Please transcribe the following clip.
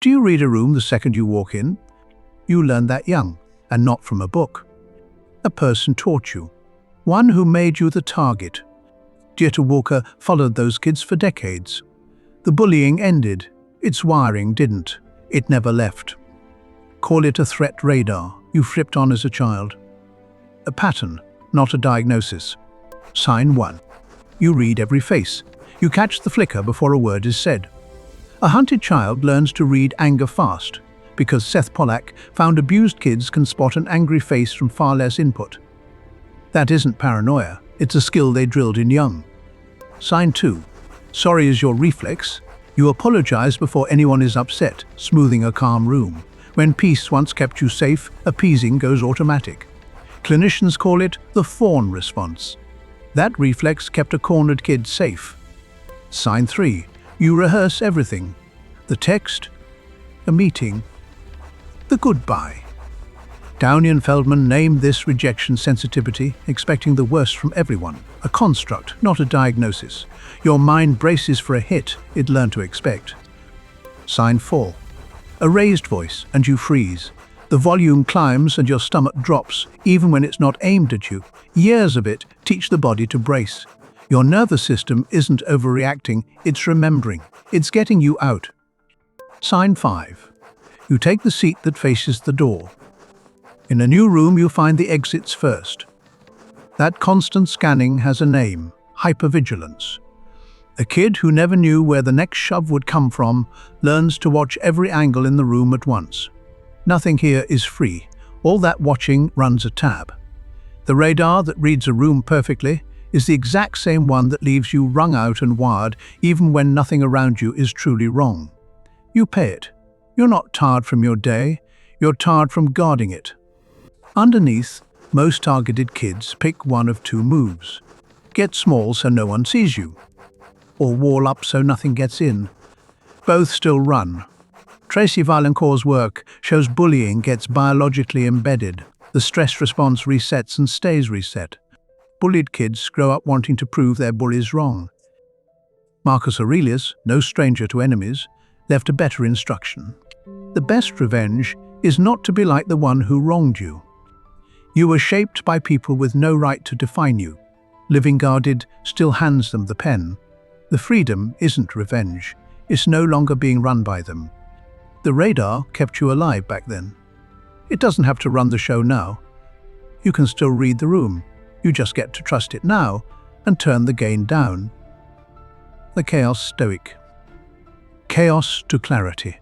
Do you read a room the second you walk in? You learn that young, and not from a book. A person taught you. One who made you the target. Dieter Wolke followed those kids for decades. The bullying ended. Its wiring didn't. It never left. Call it a threat radar you flipped on as a child. A pattern, not a diagnosis. Sign 1. You read every face. You catch the flicker before a word is said. A hunted child learns to read anger fast, because Seth Pollak found abused kids can spot an angry face from far less input. That isn't paranoia, it's a skill they drilled in young. Sign 2. Sorry is your reflex. You apologize before anyone is upset, smoothing a calm room. When peace once kept you safe, appeasing goes automatic. Clinicians call it the Fawn response. That reflex kept a cornered kid safe. Sign 3. You rehearse everything. The text, a meeting, the goodbye. Downey Feldman named this rejection sensitivity, expecting the worst from everyone. A construct, not a diagnosis. Your mind braces for a hit it learned to expect. Sign 4. A raised voice and you freeze. The volume climbs and your stomach drops, even when it's not aimed at you. Years of it teach the body to brace. Your nervous system isn't overreacting, it's remembering. It's getting you out. Sign 5. You take the seat that faces the door. In a new room, you find the exits first. That constant scanning has a name: hypervigilance. A kid who never knew where the next shove would come from learns to watch every angle in the room at once. Nothing here is free. All that watching runs a tab. The radar that reads a room perfectly is the exact same one that leaves you wrung out and wired even when nothing around you is truly wrong. You pay it. You're not tired from your day, you're tired from guarding it. Underneath, most targeted kids pick one of two moves. Get small so no one sees you, or wall up so nothing gets in. Both still run. Tracy Vaillancourt's work shows bullying gets biologically embedded. The stress response resets and stays reset. Bullied kids grow up wanting to prove their bullies wrong. Marcus Aurelius, no stranger to enemies, left a better instruction. The best revenge is not to be like the one who wronged you. You were shaped by people with no right to define you. Living guarded still hands them the pen. The freedom isn't revenge. It's no longer being run by them. The radar kept you alive back then. It doesn't have to run the show now. You can still read the room. You just get to trust it now and turn the gain down. The chaos stoic. Chaos to clarity.